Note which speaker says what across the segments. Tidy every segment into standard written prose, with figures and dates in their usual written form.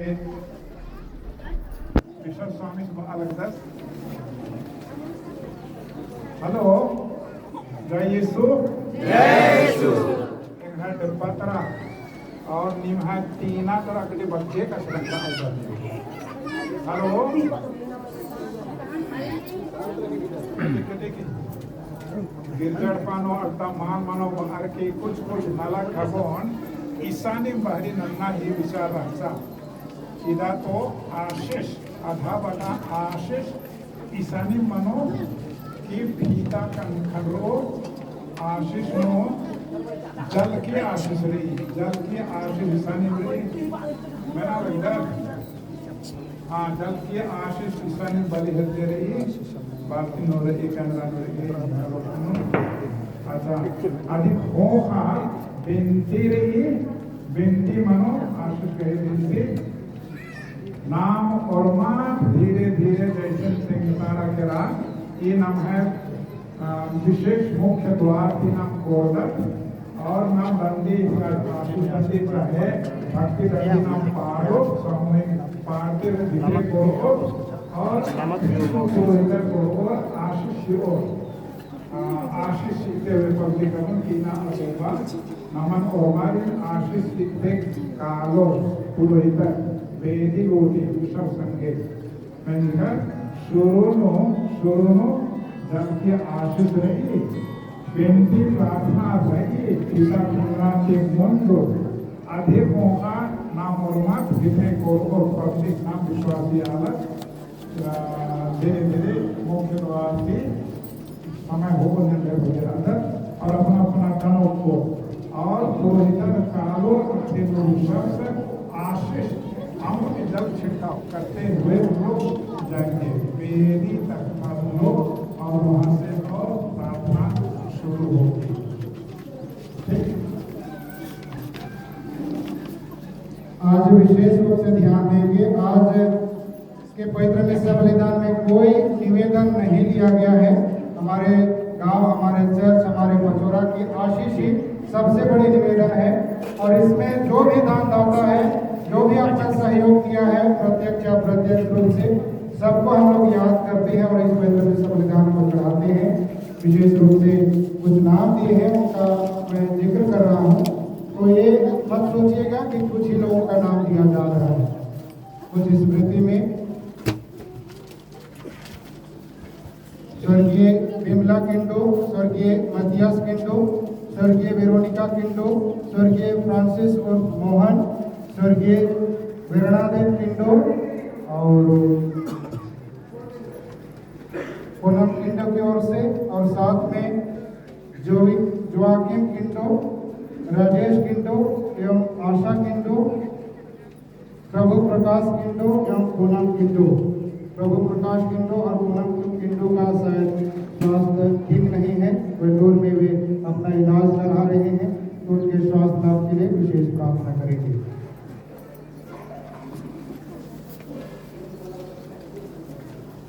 Speaker 1: Bishop Swami Alagdas. Halo, Jai Yesu.
Speaker 2: जय यीशु।
Speaker 1: एक पत्रा और निम्हा तीना तरह के बच्चे का श्रद्धा हेलो गिरजड़ पानो अल्टा मान मानो बाहर के कुछ नाला खबोन ईशानी बाहरी नन्ना ही विचार रखा इदा तो आशीष आधा बना आशीष ईशानी मनो की फीता खंडो आशीष नो जल की आशीष रही जल की आशीष ईशानी रही मेरा लगता हाँ जल की आशीष ईशानी बलि हते रही बाकी नो रही कंधा रही अच्छा अधिक हो हाँ बिनती रही बिनती मनो आशीष कहे बिनती नाम और मां धीरे धीरे जैसे सिंगारा के राग ये नाम है विशेष मुख्य द्वार की नाम गोदक और नाम दंडी आशीष दंडी का है भक्ति दंडी नाम पारो सामूहिक पार्टी में धीरे करो और पुरोहित करो आशीष हो आशीष सीखते हुए पब्लिक की नाम होगा नमन ओमारी आशीष सीखते कालो पुरोहित वेदी गोटी सब संगे मैंने सुरोनो जब की आशीष रही बेनती प्रार्थना रही पिता पुण्य के मुंडो अधिक मौका नाम और मत जितने को और पब्लिक नाम विश्वासी अलग धीरे धीरे मुख्य द्वार की समय हो अंदर और अपना अपना कणों को और पुरोहित कालो अपने विश्वास आशीष अमृत जल छिड़काव करते हुए लोग जाएंगे वेदी तक लोग और वहां से और प्रार्थना शुरू होगी
Speaker 3: आज विशेष रूप से ध्यान देंगे आज के पवित्र मिस्सा बलिदान में कोई निवेदन नहीं लिया गया है हमारे गांव हमारे चर्च हमारे मचोरा की आशीष ही सबसे बड़ी निवेदन है और इसमें जो भी दानदाता है जो भी अपना सहयोग किया है प्रत्यक्ष या अप्रत्यक्ष रूप से सबको हम लोग याद करते हैं और इस पवित्र मिस्सा बलिदान को चढ़ाते हैं विशेष रूप से कुछ नाम दिए हैं उनका मैं जिक्र कर रहा हूँ तो ये मत सोचिएगा कि कुछ ही लोगों का नाम दिया जा रहा है कुछ स्मृति में स्वर्गीय बिमला किंडो स्वर्गीय मतियास किंडो स्वर्गीय वेरोनिका किंडो स्वर्गीय फ्रांसिस और मोहन स्वर्गीय वेरणादेव किंडो और पूनम किंडो की ओर से और साथ में जोआकिम किंडो राजेश किंडो एवं आशा किंडो प्रभु प्रकाश किंडो एवं पूनम किंडो प्रभु प्रकाश किंडो और पूनम किंडो का शायद स्वास्थ्य ठीक नहीं है वेटूर में वे अपना इलाज करा रहे हैं तो उनके स्वास्थ्य लाभ के लिए विशेष प्रार्थना करेंगे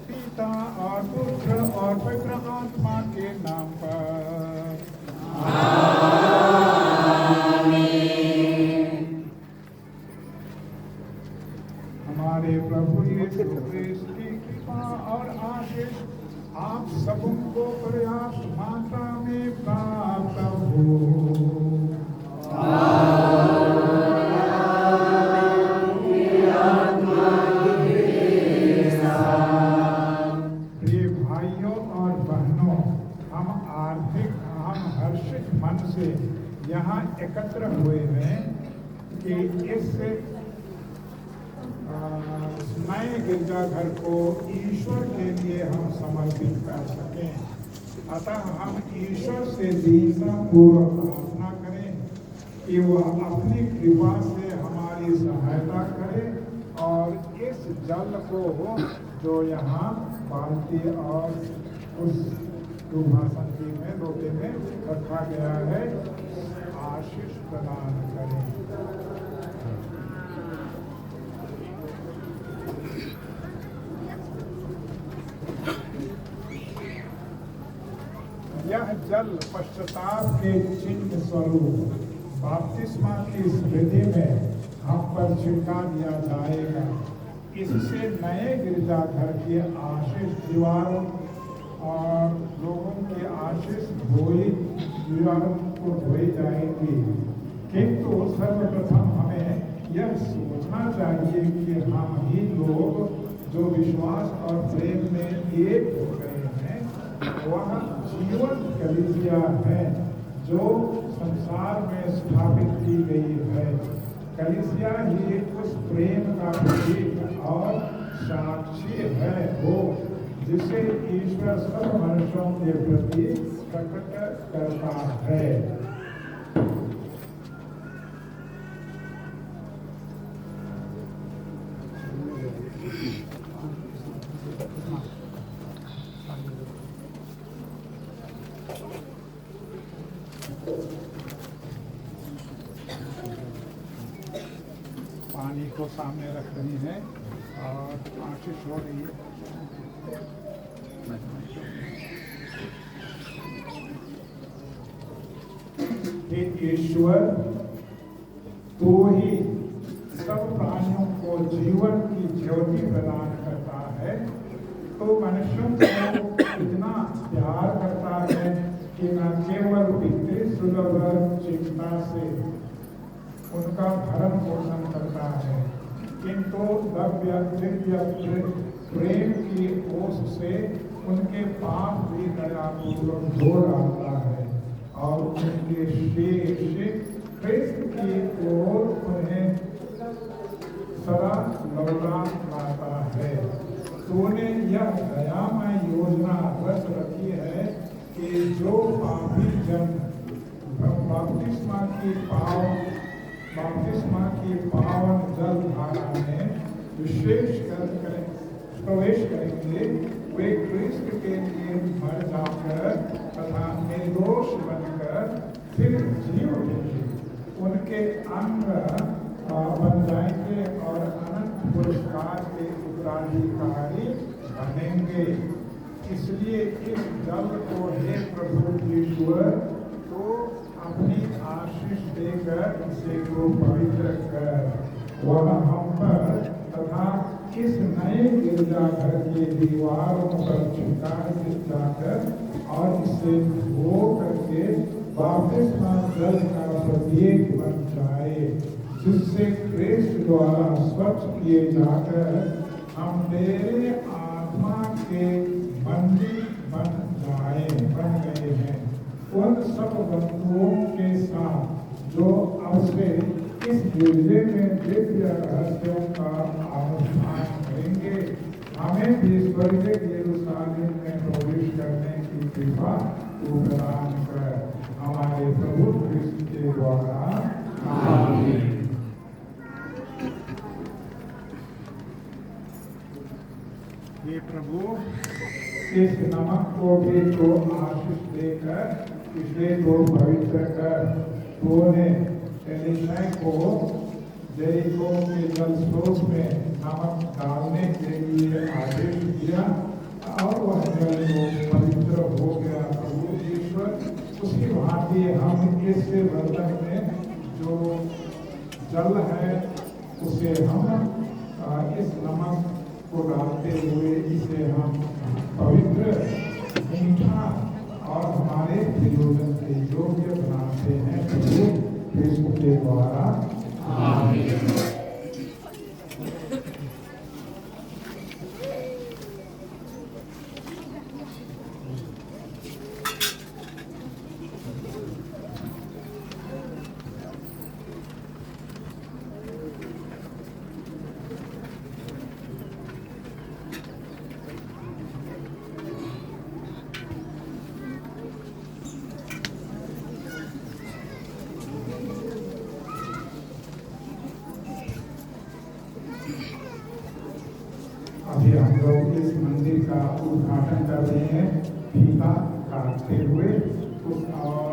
Speaker 1: पिता और पुत्र और पवित्र आत्मा के नाम पर हमारे प्रभु यीशु क्रिस्त की कृपा और आशीष आप सबको पर्याप्त मात्रा में प्राप्त हो प्रिय भाइयों और बहनों हम हर्षित मन से यहाँ एकत्र हुए हैं कि इस नए गिरजाघर को ईश्वर के लिए हम समर्पित कर सकें अतः हम ईश्वर से दीनता पूर्वक प्रार्थना करें कि वह अपनी कृपा से हमारी सहायता करे और इस जल को जो यहाँ बाल्टी और उस दुभाषण में लोटे में रखा गया है आशीष प्रदान करें यह जल पश्चाताप के चिन्ह स्वरूप बपतिस्मा की स्मृति में हम पर छिड़का दिया जाएगा इससे नए गिरजाघर की आशीष दीवारों और लोगों की आशीष दीवारों को धोई जाएगी। किंतु सर्वप्रथम हमें यह सोचना चाहिए कि हम ही लोग जो विश्वास और प्रेम में एक हो गए हैं, वह जीवन कलीसिया है जो संसार में स्थापित की गई है। कलीसिया ही उस प्रेम का प्रतीक और साक्षी है वो जिसे ईश्वर सब मनुष्यों के प्रति प्रकट करता है। पानी को सामने रख रही है और आशीष हो रही है। ईश्वर तो ही सब प्राणियों को जीवन की ज्योति प्रदान करता है, तो मनुष्यों को इतना प्यार करता है कि न केवल पितृ सुलभ चिंता से उनका भरण पोषण करता है, किंतु दिव्य प्रेम की ओस से उनके पाप भी दयापूर्वक धो डालता है और उनके शेष क्रिस्त की ओर उन्हें सदा लौटा लाता है। तूने यह दयामय योजना रच रखी है कि जो पापी जन बपतिस्मा की पावन जल धारा में प्रवेश करेंगे, वे क्रिस्त के लिए मर जाकर तथा निर्दोष बनकर फिर जी उठेंगे। उनके अंग बन जाएंगे और अनंत पुरस्कार के उत्तराधिकारी बनेंगे। इसलिए इस जल को हे प्रभु ईश्वर तो अपनी आशीष देकर इसे को पवित्र कर वह हम पर तथा इस नए गिरजाघर के दीवारों पर जाकर और इसे धो करके बपतिस्मा जल का प्रतीक बन जाए, जिससे क्रिस्त द्वारा स्वच्छ किए जाकर हम तेरे आत्मा के मंदिर बन गए हैं। उन सब वस्तुओं के साथ जो अब से इस गिरजे में दिव्य रहस्यों का अनुष्ठान करेंगे, हमें भी स्वर्गीय यरूशलेम में प्रवेश करने की कृपा तू प्रदान कर, हमारे प्रभु क्रिस्त के द्वारा। आमीन। हे प्रभु, इस नमक को भी तो आशीष देकर इसे तो पवित्र कर। तूने एलीशा को यरीको के जल स्रोत में नमक डालने के लिए आदेश दिया और वह जल को पवित्र हो गया। प्रभु ईश्वर, उसी भांति हम इस बर्तन में जो जल है उसे हम इस नमक को डालते हुए इसे हम पवित्र, मीठा और हमारे प्रयोजन के योग्य बनाते हैं प्रभु क्रिस्त के द्वारा। आमीन। अभी हम लोग इस मंदिर का उद्घाटन कर रहे हैं, फीता काटते हुए और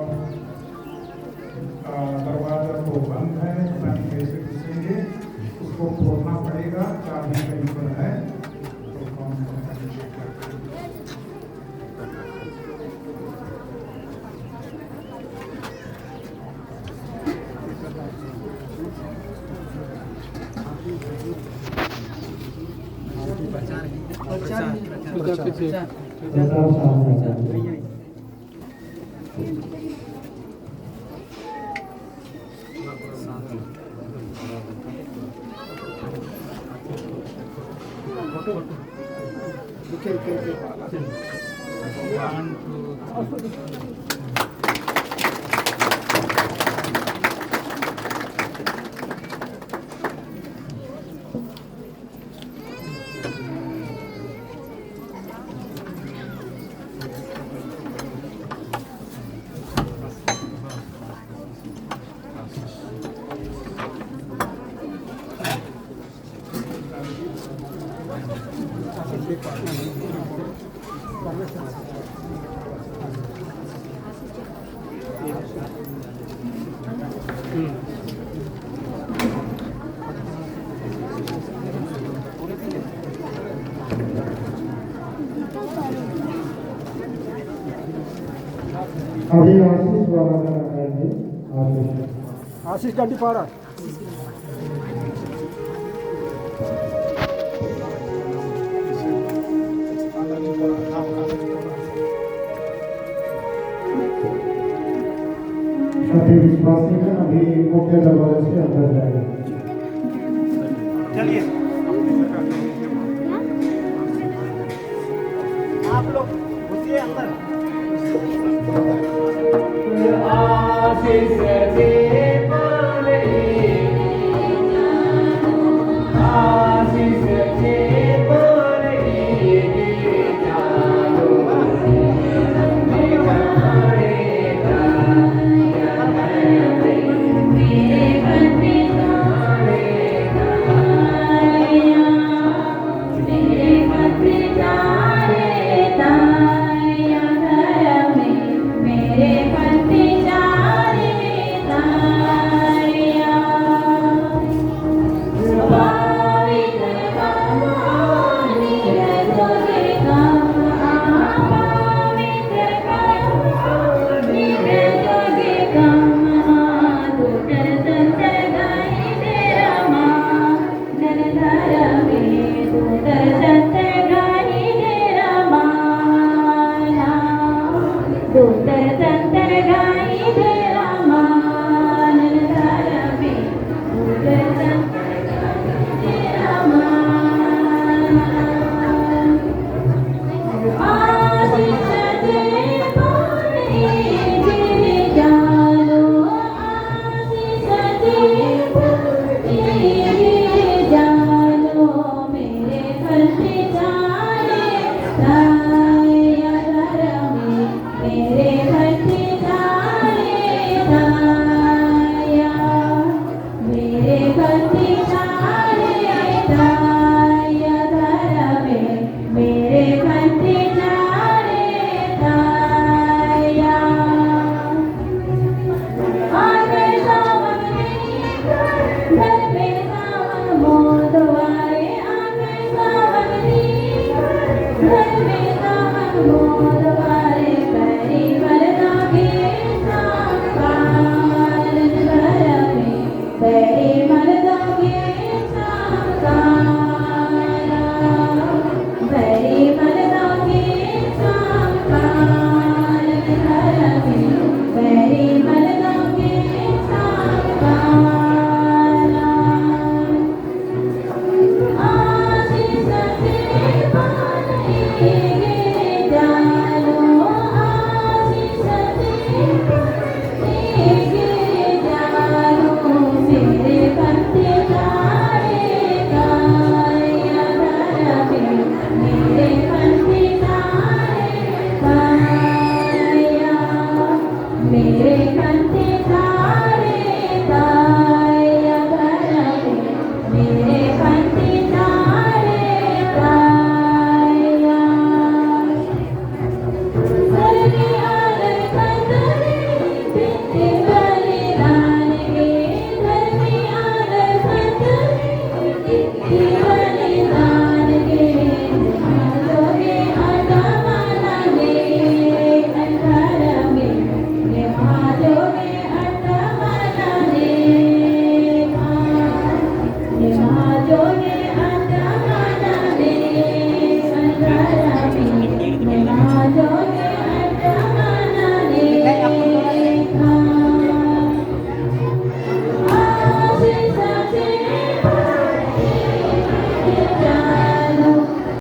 Speaker 1: दरवाजा तो बंद है, पता नहीं कैसे घुसेंगे, उसको खोलना पड़ेगा। चाबी कहीं पर है तो कौन
Speaker 3: प्रताप साहब अभी आशीष वाला करेंगे। आशीष गड्डीपाड़ा सभी विश्वासी अभी मुख्य दरवाजे से अंदर जाएंगे।
Speaker 2: चलिए।